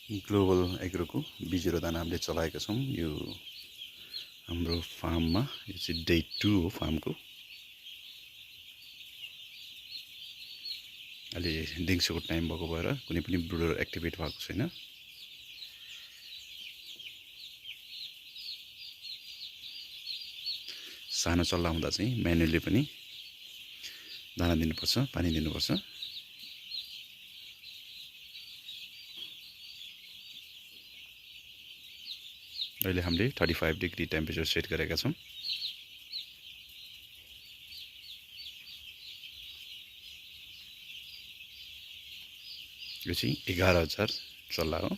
Global एग्रोको बिजुरो दाना हामीले चलाएका छौँ यो हाम्रो फार्ममा। यो चाहिँ डे 2 हो फार्मको। अहिले दिउँसोको टाइम भएको भएर कुनै पनि ब्रुडर एक्टिभेट भएको छैन। सानो चल्ला हुँदा चाहिँ म्यानुअली पनि दाना दिनुपर्छ, पानी दिनुपर्छ। अहिले हामीले 35 डिग्री टेम्परेचर सेट गरेका छौँ। यो चाहिँ 11,000 चल्ला हो।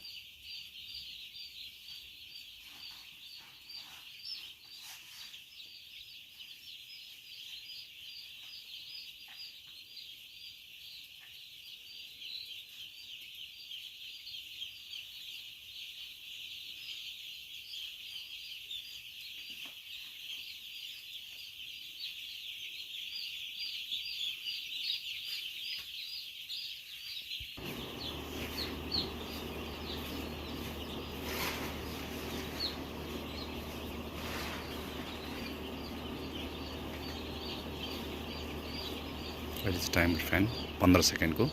अहिले चाहिँ टाइमर फ्यान 15 सेकेन्डको